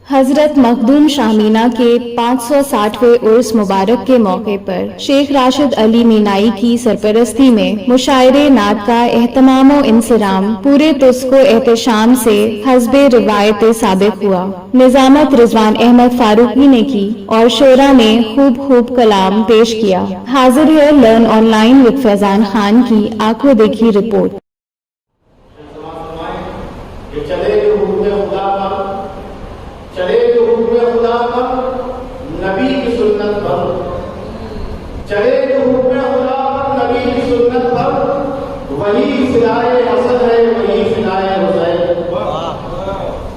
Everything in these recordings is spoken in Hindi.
हजरत मखदूम शामीना के 560वें उर्स मुबारक के मौके पर शेख राशिद अली मीनाई की सरपरस्ती में मुशायरे नात का एहतमाम व इंसराम पूरे तुस्को एहतशाम से हस्बे रिवायत साबिक हुआ। निजामत रिजवान अहमद फारूकी ने की और शोरा ने खूब कलाम पेश किया। हाजिर है learn online with Faizan Khan की आंखों देखी रिपोर्ट। चले जो हुक्म खुदा पर, नबी की सुन्नत पर, चले जो हुक्म खुदा पर, नबी की सुन्नत पर, वही फिदाए हसन है, वही फिदाए हुसैन।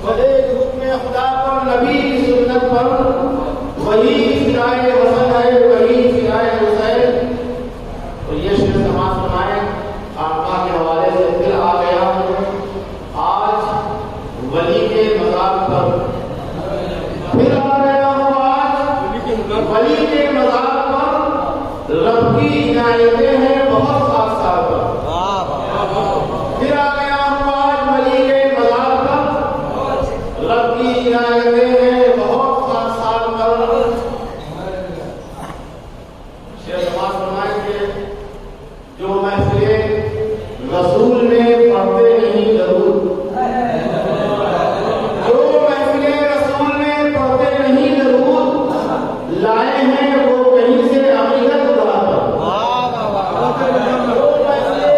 चले जो हुक्म खुदा पर, नबी की सुन्नत पर, वही फिदाए हसन है, वही फिदाए हुसैन। तो ये शेर समाज फरमाए आका के हवाले से फिर आ गया आज वली के मज़ार पर, फिर आ गया हूँ आज वली के मज़ार पर, रब की इनायतें हैं बहुत साथ पर। फिर आ गया हूँ आज वली के मज़ार पर, रब की इनायतें हैं बहुत साथ पर। शेर नवाज फरमाएंगे जो महफिले रसूल में पढ़ते नहीं जरूर, लाए हैं वो कहीं से अमीरत उड़ाकर,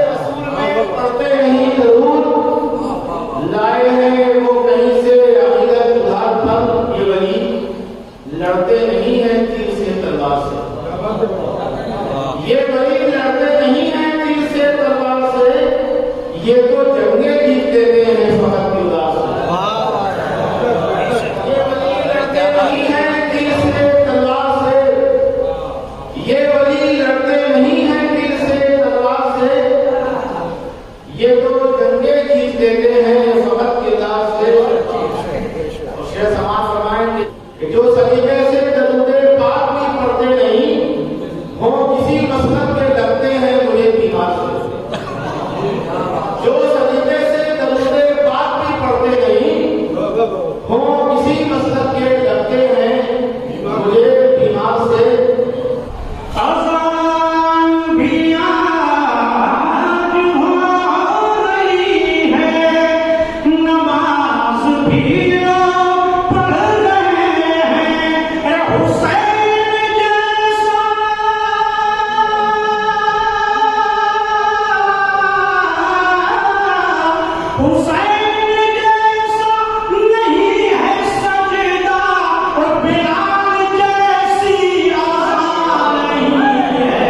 रसूल में पढ़ते नहीं जरूर, लाए हैं वो कहीं से अमीरत उधार पर। ये वली लड़ते नहीं हैं तीर से तलवार से, ये वली लड़ते नहीं हैं तीर से तलवार से, ये तो जंगे जीत देते हैं फकत की उदास से। ये वली लड़ते नहीं हैं तीर से तलवार से, ये वली लड़ते नहीं हैं तीर से तलवार से, ये तो जंगे जीत देते हैं फकत की उदास से। और शेर समाज फरमाएंगे कि जो सलीके से दरूदे पाक भी पढ़ते नहीं, वो किसी मसलक के लगते हैं मुझे बीमार से। जो सलीके से दरूदे पाक भी पढ़ते नहीं, वो किसी मसलक के लगते हैं मुझे बीमार से। अज़ान भी आज हो रही है, नमाज भी पढ़ रहे हैं, हुसैन जैसा नहीं है सजदा, और बिलाल जैसी आज़ान नहीं है।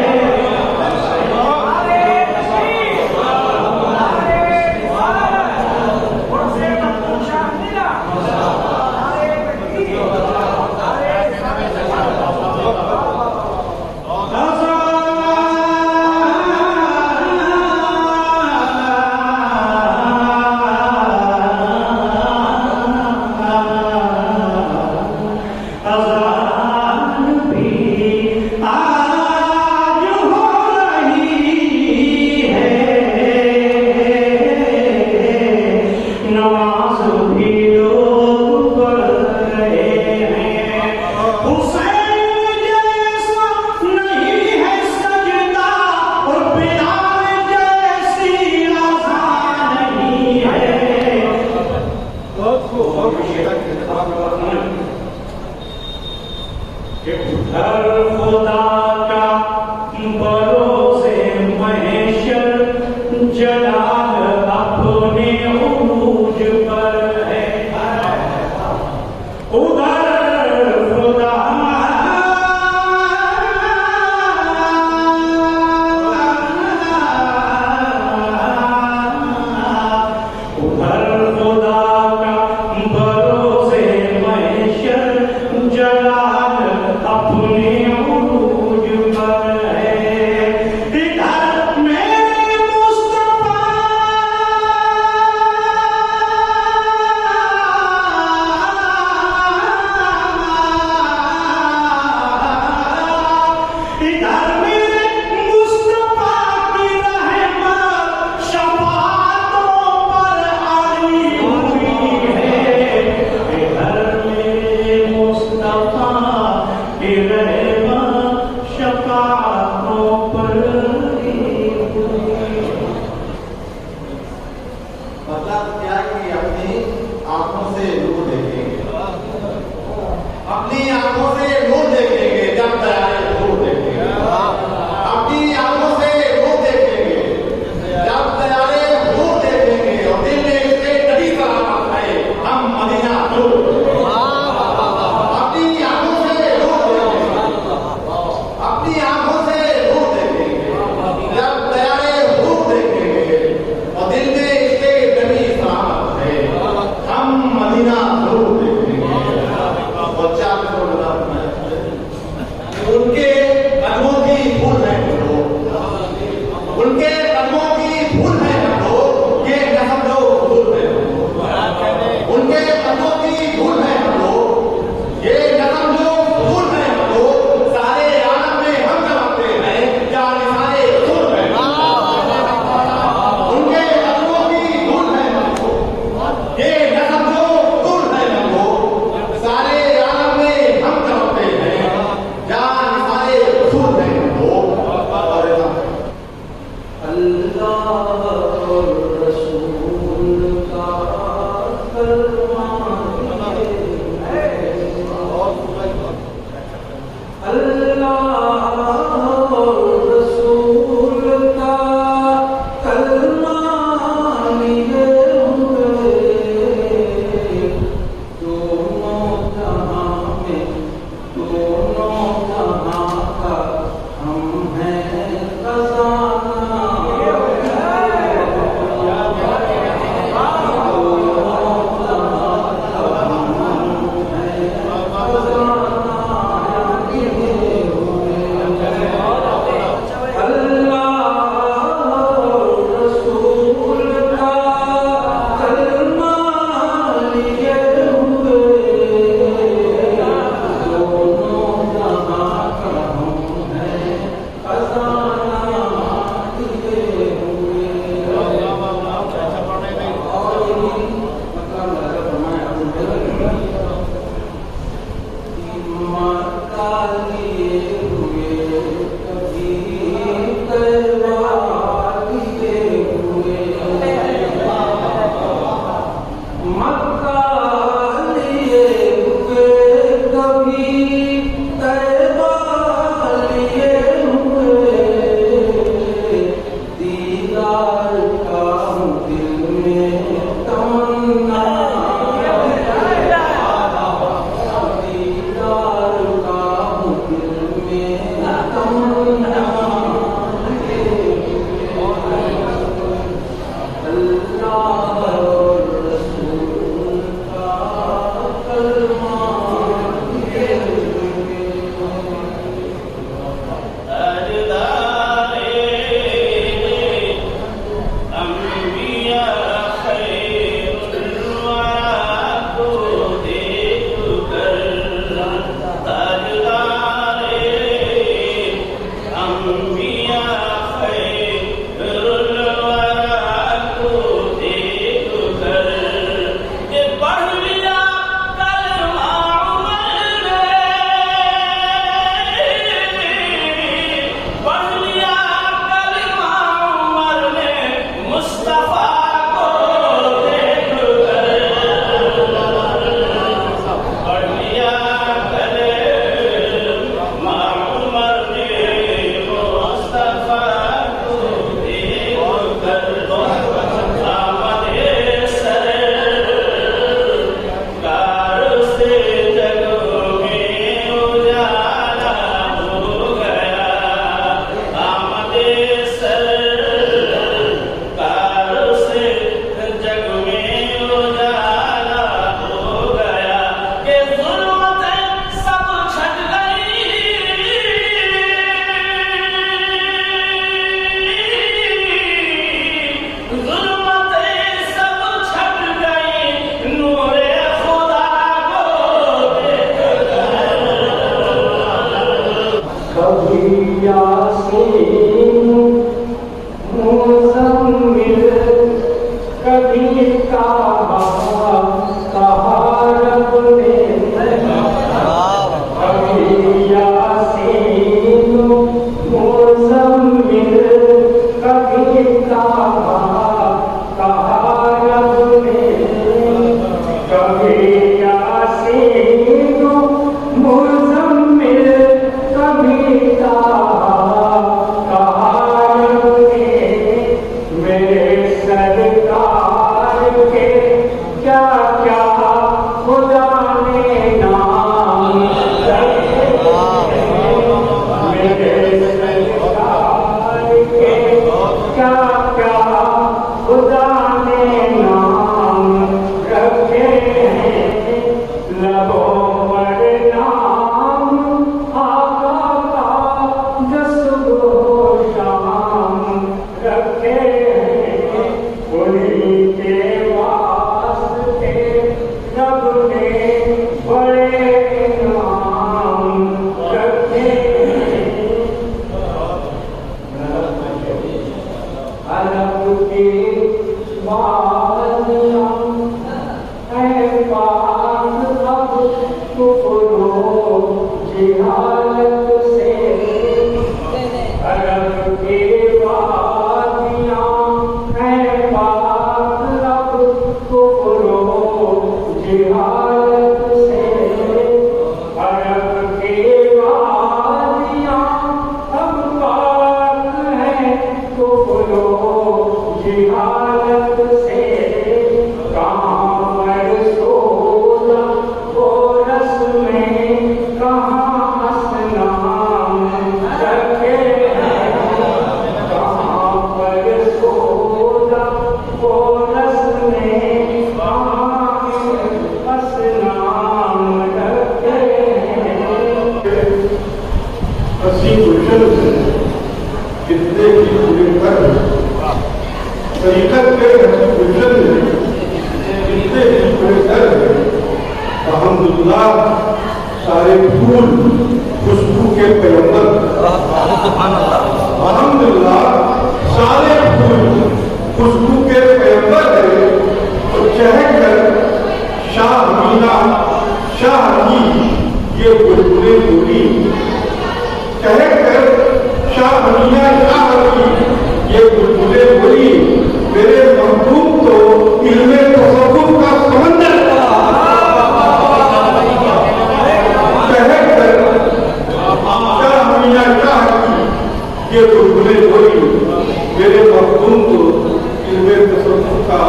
सारे फूल खुशबू के पैगंबर, अल्हम्दुलिल्लाह सारे फूल खुशबू के पैगंबर है। तो चहकर शाह मीना शाह की ये बुलबुलें बोली, कहकर शाह मीना शाह की ये बुलबुलें बोली, मेरे महबूब तो इल्मे तसव्वुफ का समंदर ये बुलबुलें बोली, मेरे महबूब तो इल्मे तसव्वुफ का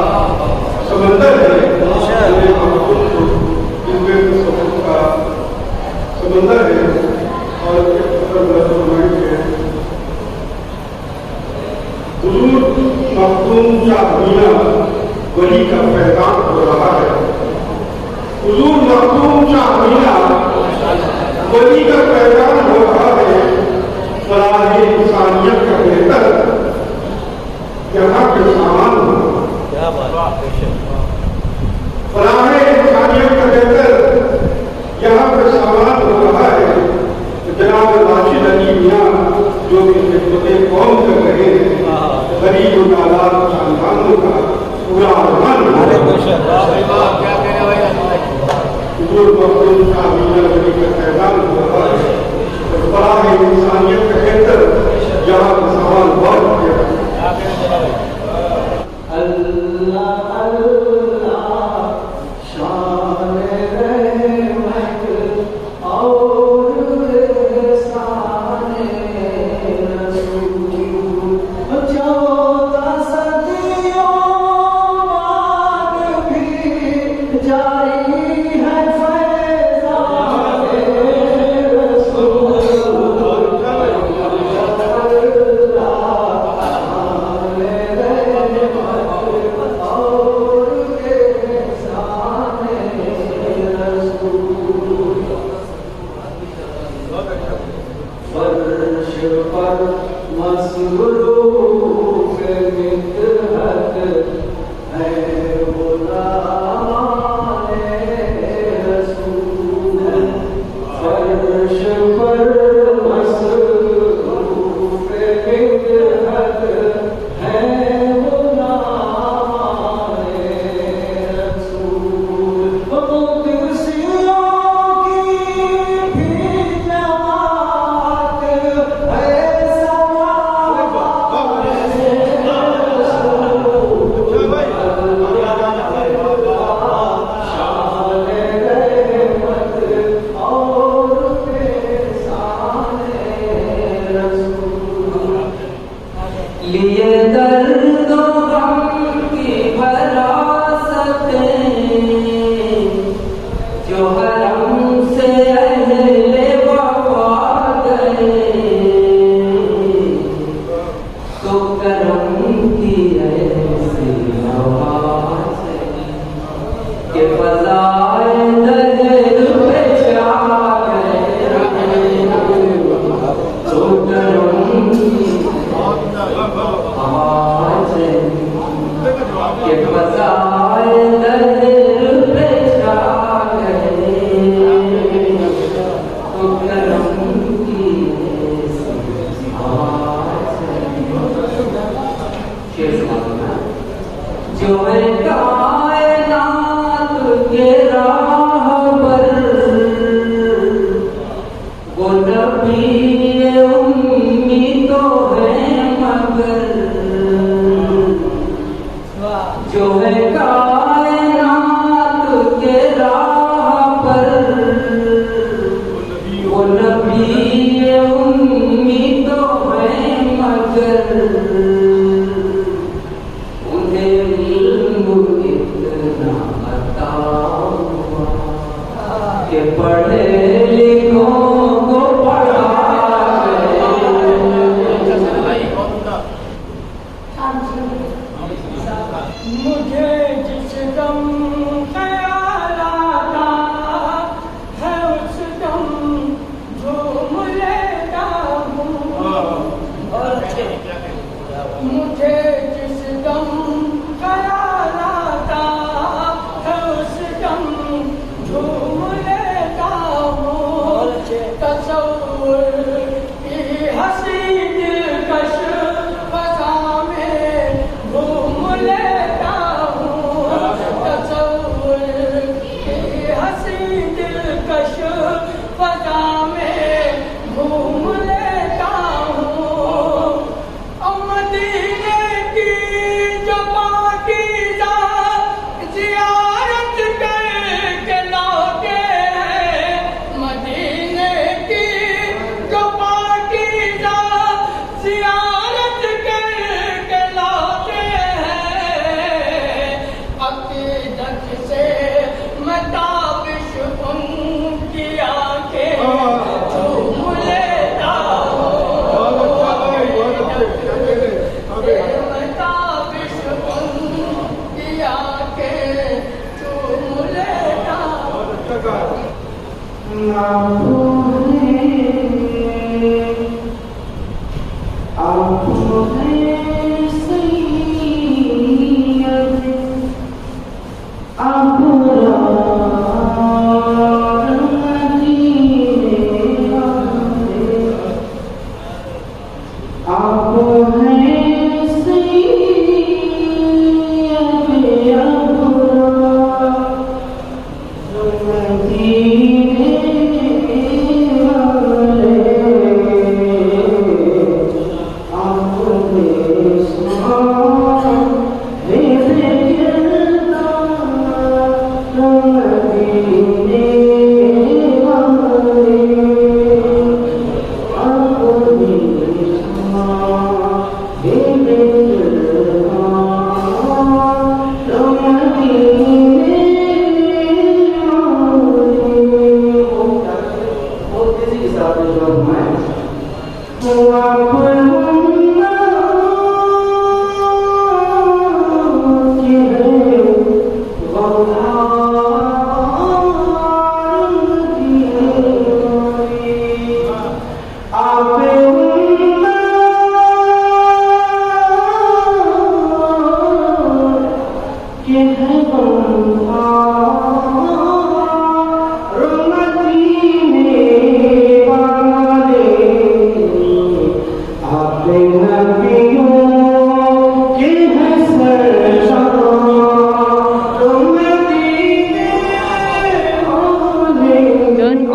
समंदर है, मेरे महबूब तो इल्मे तसव्वुफ का समंदर है। और हुजूर मखदूम शाह मीना वली का पैगाम हो रहा है। हुजूर मखदूम शाह मीना वली का पैगाम हो रहा है। फलाह इंसानियत का बेहतर यहाँ के सामान फलाह इंसानियत का बेहतर यहाँ पे सामान हो रहा है। जनाब राशिद अली मियां जो कि खिदमत कौम कर रहे हैं, गरीब नादार खानदानों का पूरा अरमान हुजूर मखदूम शाह मीना वली का पैगाम हो रहा है। फलाह इंसानियत का बेहतर यहाँ का सामान बहुत किया। अल्लाह अल्लाह शान रहमत और शान रसूल, 14 सदियों बाद भी जारी है फर्श पर मसरूफ मितहत है वो नामाए रसूल। फर्श पर मसरूफ मितहत है वो नामाए रसूल। वो कुर्सियों की भी जमात है लिए दर्द गम की वरासतें जो हरम से अहले वफा गए तो करम की ऐसी नवाज के फज़ाए दर पे छा गए तो करम की आवाज़ के फज़ाए दर पे छा गए तो करम की ऐसी आवाज़ जो है कायनात के राह पर वो नबी उम्मी तो है मगर जो है कायनात के राह पर वो नबी उम्मी तो है मगर उन्हें इल्म इतना अता हुआ कि पढ़े लिखों को पढ़ा मुझे जिस दम ख्याल आता है उस दम झूम लेता हूँ। मुझे जिस दम ख्याल आता है उस दम झूम लेता हूँ। तसव्वुर की हंसी दिलकश फ़ज़ा में घूम लेता हूँ। तसव्वुर की हंसी दिलकश फ़ज़ा में घूम लेता हूँ। मदीने की जो पाकीज़ा ज़ियारत करके लौटे हैं। मदीने की जो पाकीज़ा ज़ियारत करके लौटे हैं। अक़ीदत से मैं ताबिश उनकी आंखें झूम लेता हूँ। मैं ताबिश उनकी आंखें झूम लेता हूँ। मदीने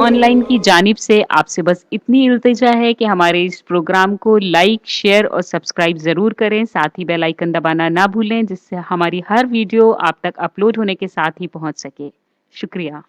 ऑनलाइन की जानिब से आपसे बस इतनी इल्तिजा है कि हमारे इस प्रोग्राम को लाइक, शेयर और सब्सक्राइब ज़रूर करें। साथ ही बेल आइकन दबाना ना भूलें, जिससे हमारी हर वीडियो आप तक अपलोड होने के साथ ही पहुंच सके। शुक्रिया।